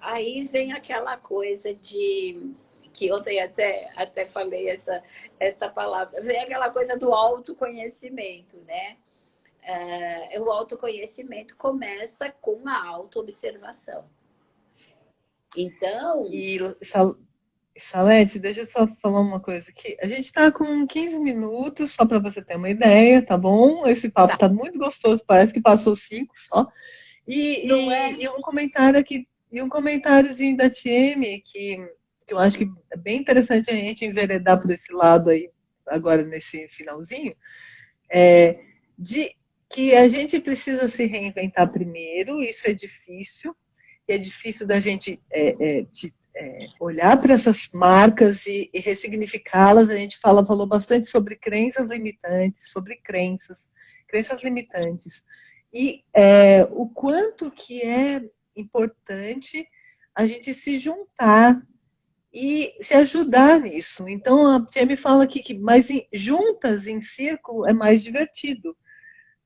aí vem aquela coisa de que ontem até falei essa palavra, vem aquela coisa do autoconhecimento, né? O autoconhecimento começa com a autoobservação. Então. E, Salete, deixa eu só falar uma coisa aqui. A gente está com 15 minutos, só para você ter uma ideia, tá bom? Esse papo tá muito gostoso, parece que passou 5 só. E um comentário aqui, e um comentáriozinho da TM, que eu acho que é bem interessante a gente enveredar por esse lado aí, agora nesse finalzinho, de que a gente precisa se reinventar primeiro, isso é difícil, e é difícil da gente olhar para essas marcas e ressignificá-las. A gente falou bastante sobre crenças limitantes, sobre crenças limitantes. E o quanto que é importante a gente se juntar e se ajudar nisso. Então, a Tia me fala aqui que juntas, em círculo, é mais divertido.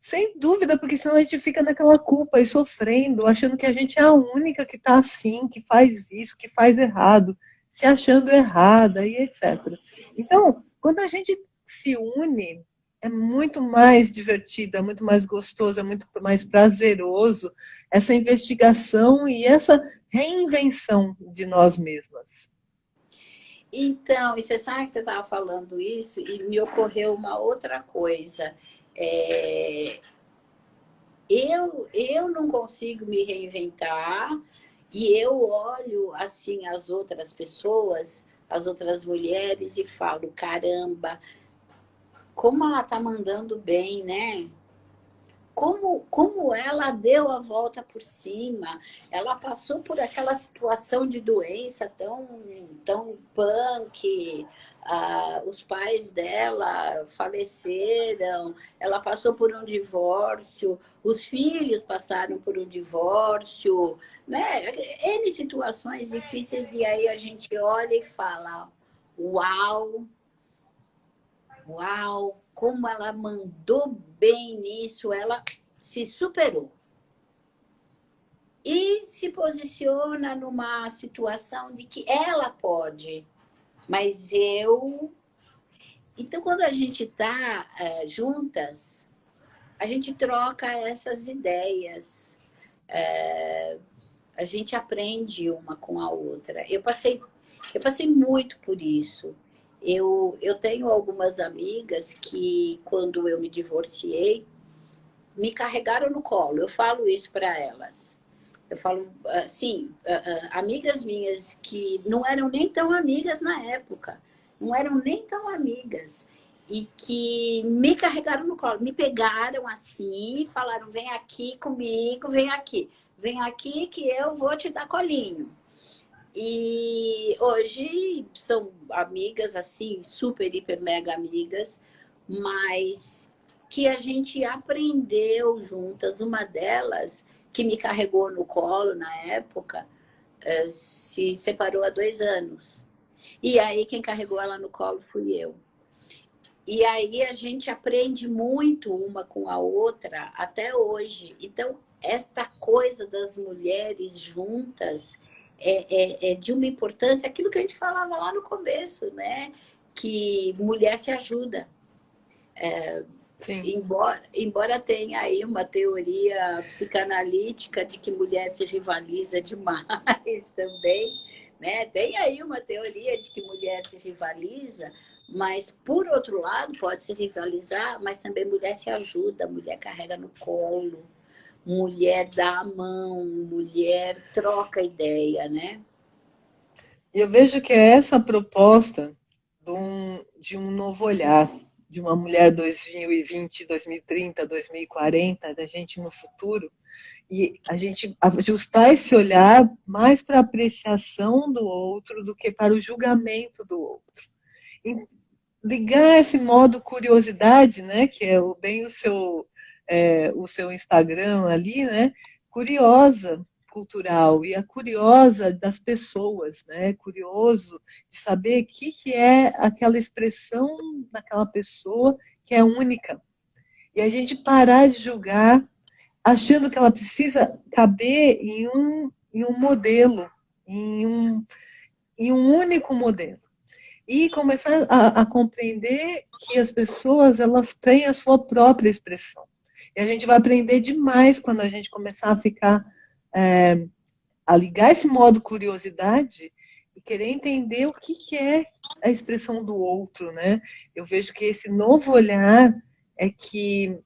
Sem dúvida, porque senão a gente fica naquela culpa e sofrendo, achando que a gente é a única que está assim, que faz isso, que faz errado, se achando errada e etc. Então, quando a gente se une, é muito mais divertido, é muito mais gostoso, é muito mais prazeroso essa investigação e essa reinvenção de nós mesmas. Então, e você sabe que você estava falando isso e me ocorreu uma outra coisa. Eu não consigo me reinventar e eu olho assim as outras pessoas, as outras mulheres e falo, caramba, como ela tá mandando bem, né? Como ela deu a volta por cima, ela passou por aquela situação de doença tão punk, os pais dela faleceram, ela passou por um divórcio, os filhos passaram por um divórcio, né? N situações difíceis, e aí a gente olha e fala, uau, uau, como ela mandou bem nisso, ela se superou. E se posiciona numa situação de que ela pode, mas eu... Então, quando a gente está juntas, a gente troca essas ideias, a gente aprende uma com a outra. Eu passei muito por isso. Eu tenho algumas amigas que, quando eu me divorciei, me carregaram no colo. Eu falo isso para elas. Eu falo, assim, amigas minhas que não eram nem tão amigas na época, não eram nem tão amigas, e que me carregaram no colo, me pegaram assim, falaram, vem aqui comigo, vem aqui que eu vou te dar colinho. E hoje são amigas, assim, super, hiper, mega amigas, mas que a gente aprendeu juntas. Uma delas, que me carregou no colo na época, se separou há 2 anos. E aí quem carregou ela no colo fui eu. E aí a gente aprende muito uma com a outra até hoje. Então, esta coisa das mulheres juntas é de uma importância, aquilo que a gente falava lá no começo, né? Que mulher se ajuda. Embora tenha aí uma teoria psicanalítica de que mulher se rivaliza demais também, né? Tem aí uma teoria de que mulher se rivaliza, mas, por outro lado, pode se rivalizar, mas também mulher se ajuda, mulher carrega no colo, mulher dá a mão, mulher troca ideia, né? eu vejo que é essa a proposta de um novo olhar, de uma mulher 2020, 2030, 2040, da gente no futuro, e a gente ajustar esse olhar mais para a apreciação do outro do que para o julgamento do outro. E ligar esse modo curiosidade, né, que é bem o seu Instagram ali, né, curiosa cultural e a curiosa das pessoas, né, curioso de saber o que é aquela expressão daquela pessoa que é única. E a gente parar de julgar achando que ela precisa caber em um modelo, em um, em um único modelo. E começar a compreender que as pessoas elas têm a sua própria expressão. E a gente vai aprender demais quando a gente começar a ficar, a ligar esse modo curiosidade e querer entender o que é a expressão do outro, né? Eu vejo que esse novo olhar é que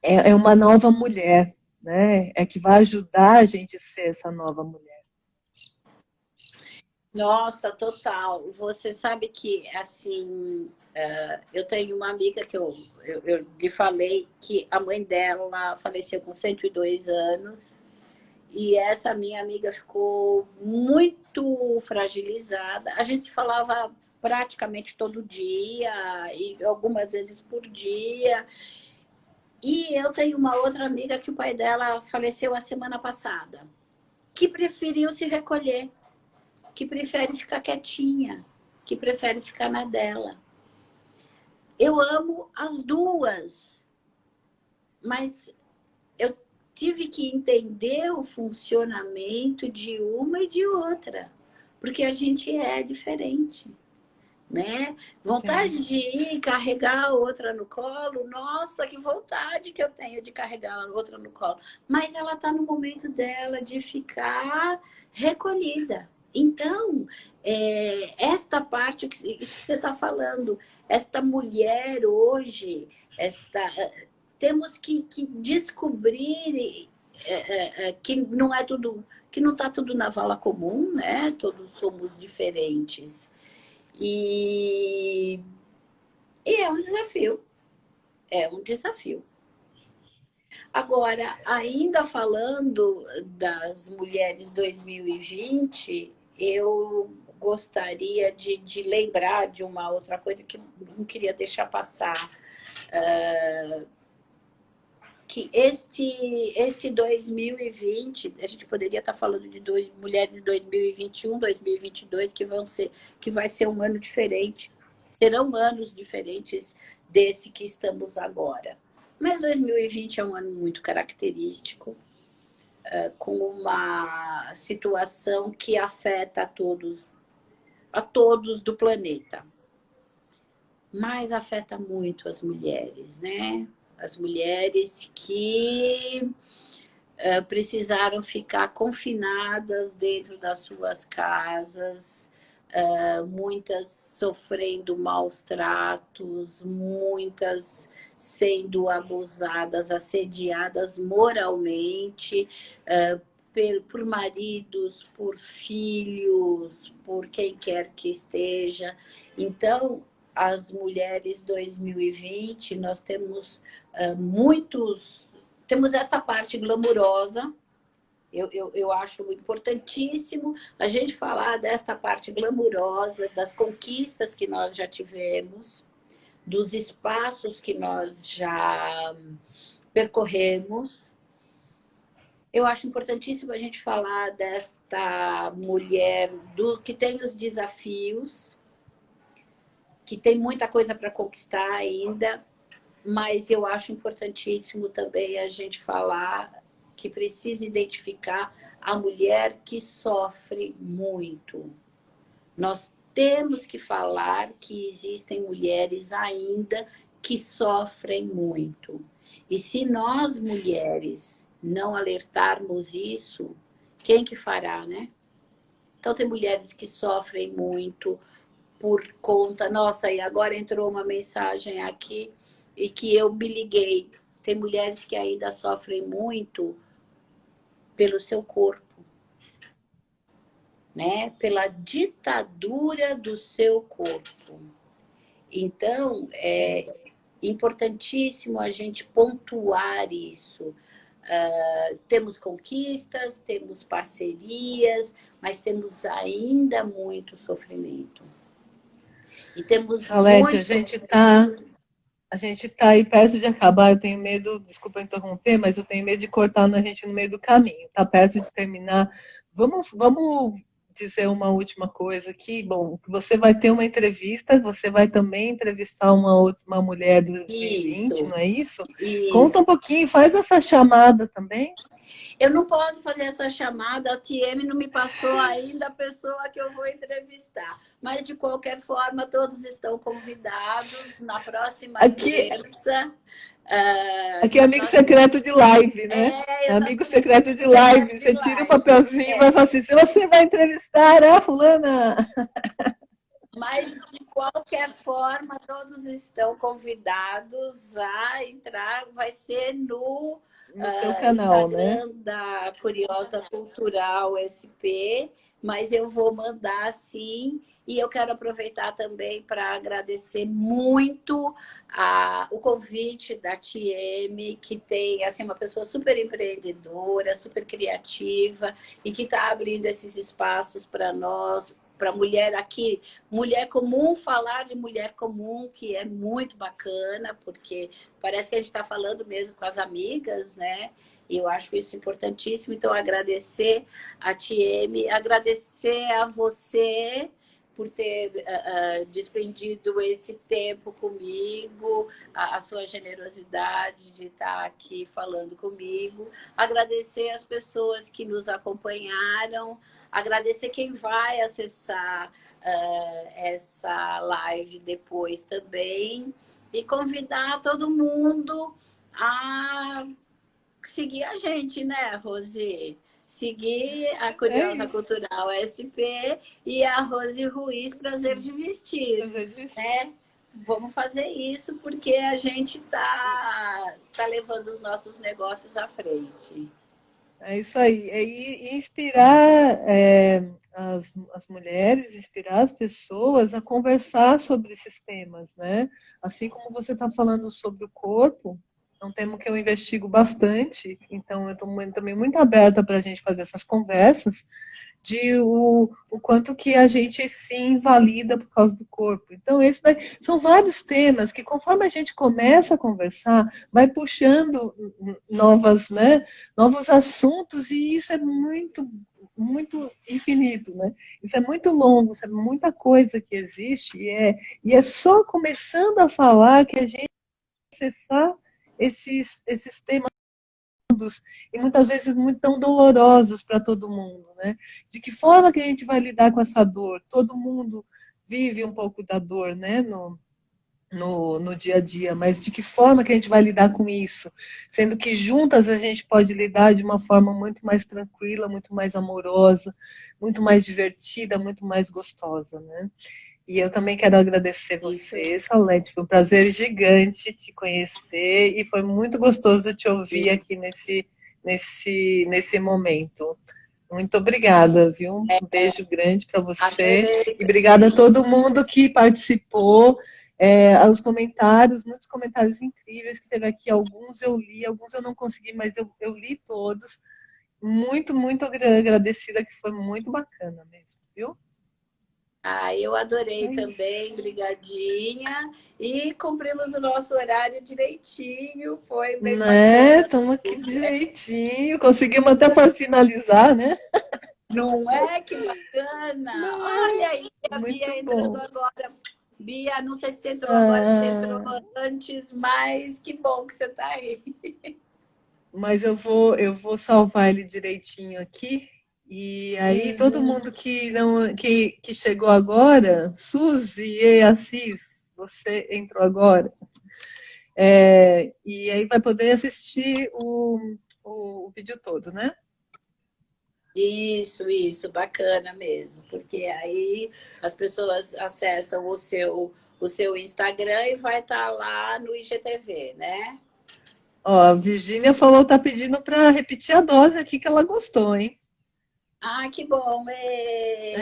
é uma nova mulher, né? É que vai ajudar a gente a ser essa nova mulher. Nossa, total. Você sabe que, assim, eu tenho uma amiga que eu lhe falei que a mãe dela faleceu com 102 anos e essa minha amiga ficou muito fragilizada. A gente se falava praticamente todo dia e algumas vezes por dia. E eu tenho uma outra amiga que o pai dela faleceu a semana passada, que preferiu se recolher, que prefere ficar quietinha, que prefere ficar na dela. Eu amo as duas, mas eu tive que entender o funcionamento de uma e de outra, porque a gente é diferente, né? Vontade de ir carregar a outra no colo, nossa, que vontade que eu tenho de carregar a outra no colo. Mas ela está no momento dela de ficar recolhida. Então, esta parte que você está falando, esta mulher hoje, temos que descobrir que não é tudo, que não está tudo na vala comum, né? Todos somos diferentes. E é um desafio. É um desafio. Agora, ainda falando das mulheres 2020, eu gostaria de lembrar de uma outra coisa que não queria deixar passar. Que este 2020, a gente poderia estar falando de mulheres 2021, 2022, que vai ser um ano diferente. Serão anos diferentes desse que estamos agora. Mas 2020 é um ano muito característico, com uma situação que afeta a todos do planeta. Mas afeta muito as mulheres, né? As mulheres que precisaram ficar confinadas dentro das suas casas, muitas sofrendo maus tratos, muitas sendo abusadas, assediadas moralmente, por maridos, por filhos, por quem quer que esteja. Então, as mulheres 2020, nós temos temos essa parte glamurosa. Eu acho importantíssimo a gente falar desta parte glamurosa, das conquistas que nós já tivemos, dos espaços que nós já percorremos. Eu acho importantíssimo a gente falar desta mulher que tem os desafios, que tem muita coisa para conquistar ainda, mas eu acho importantíssimo também a gente falar que precisa identificar a mulher que sofre muito. Nós temos que falar que existem mulheres ainda que sofrem muito. E se nós, mulheres, não alertarmos isso, quem que fará, né? Então, tem mulheres que sofrem muito por conta... Nossa, e agora entrou uma mensagem aqui e que eu me liguei. Tem mulheres que ainda sofrem muito pelo seu corpo. né? Pela ditadura do seu corpo. Então, é importantíssimo a gente pontuar isso. Temos conquistas, temos parcerias, mas temos ainda muito sofrimento. E temos Salete, muito sofrimento. a gente tá aí perto de acabar. Eu tenho medo, desculpa interromper, mas eu tenho medo de cortar a gente no meio do caminho. Tá perto de terminar. Vamos dizer uma última coisa aqui. Bom, você vai ter uma entrevista, você vai também entrevistar uma mulher de 2020, Isso, não é isso? Conta isso. um pouquinho, faz essa chamada também. Eu não posso fazer essa chamada, a TM não me passou ainda a pessoa que eu vou entrevistar. Mas, de qualquer forma, todos estão convidados na próxima Aqui, terça. aqui é Na amigo próxima... secreto de live, né? É, É amigo exatamente, secreto amigo de secreto live. de Você tira o live. papelzinho e vai falar assim: se você vai entrevistar a fulana. Mas, de qualquer forma, todos estão convidados a entrar. Vai ser no No seu canal, né? Instagram da Curiosa Cultural SP, mas eu vou mandar sim. E eu quero aproveitar também para agradecer muito o convite da TM, que tem assim, uma pessoa super empreendedora, super criativa, e que está abrindo esses espaços para nós, para mulher aqui, mulher comum, falar de mulher comum, que é muito bacana, porque parece que a gente está falando mesmo com as amigas, né? E eu acho isso importantíssimo. Então, agradecer a TM, agradecer a você por ter despendido esse tempo comigo, a sua generosidade de estar aqui falando comigo. Agradecer as pessoas que nos acompanharam, agradecer quem vai acessar essa live depois também e convidar todo mundo a seguir a gente, né, Rose? Seguir a É Curiosa isso. Cultural SP e a Rose Ruiz Prazer de Vestir, Prazer de vestir. né? Vamos fazer isso porque a gente tá levando os nossos negócios à frente. É isso aí. E inspirar as mulheres, inspirar as pessoas a conversar sobre esses temas, né? Assim como você está falando sobre o corpo, é um tema que eu investigo bastante, então eu estou também muito aberta para a gente fazer essas conversas de o quanto que a gente se invalida por causa do corpo. Então, são vários temas que, conforme a gente começa a conversar, vai puxando novas, né, novos assuntos, e isso é muito infinito, né? Isso é muito longo, isso é muita coisa que existe, e é só começando a falar que a gente vai acessar esses temas, e muitas vezes muito tão dolorosos para todo mundo, né? De que forma que a gente vai lidar com essa dor? Todo mundo vive um pouco da dor, né? No dia a dia, mas de que forma que a gente vai lidar com isso? Sendo que juntas a gente pode lidar de uma forma muito mais tranquila, muito mais amorosa, muito mais divertida, muito mais gostosa, né? E eu também quero agradecer Isso. você, Salete. Foi um prazer gigante te conhecer e foi muito gostoso te ouvir aqui nesse momento. Muito obrigada, viu? Um beijo grande para você. Adorei E obrigada a também. todo mundo que participou. Os comentários, muitos comentários incríveis que teve aqui. Alguns eu li, alguns eu não consegui, mas eu li todos. Muito agradecida, que foi muito bacana mesmo, viu? Eu adorei É isso. também, brigadinha. E cumprimos o nosso horário direitinho, foi bem Né? bacana. Estamos aqui direitinho. Conseguimos até para finalizar, né? Não é? Que bacana! Não Olha é? aí, a Bia Muito entrando bom. agora. Bia, não sei se você entrou agora, se você entrou Ah, antes, mas que bom que você está aí. mas eu vou salvar ele direitinho aqui. E aí, todo Uhum. mundo que não que chegou agora, Suzy e Assis, você entrou agora. E aí vai poder assistir o vídeo todo, né? Isso, bacana mesmo, porque aí as pessoas acessam o seu Instagram e vai estar lá no IGTV, né? Ó, a Virgínia falou, tá pedindo para repetir a dose aqui que ela gostou, hein? Ah, que bom! Ê!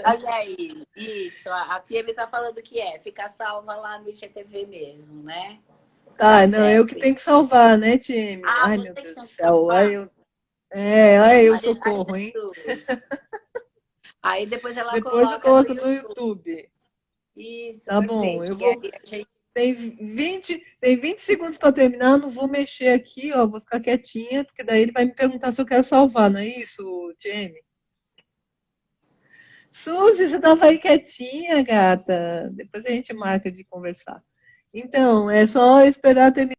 Olha aí, isso. A tia está falando que fica salva lá no IGTV mesmo, né? Tá Tá, não, eu que certo. tenho que salvar, né, time? Ah, Ai, você meu que Deus do tem que céu. salvar? Ai, eu Ai, socorro, hein? Jesus. Aí depois ela Depois eu coloca no coloco no YouTube. YouTube. Isso, Tá bom, perfeito. eu E vou. aí a gente. Tem 20 segundos para terminar, eu não vou mexer aqui, ó, vou ficar quietinha, porque daí ele vai me perguntar se eu quero salvar, não é isso, Jamie? Suzy, você tava aí quietinha, gata. Depois a gente marca de conversar. Então, é só esperar terminar.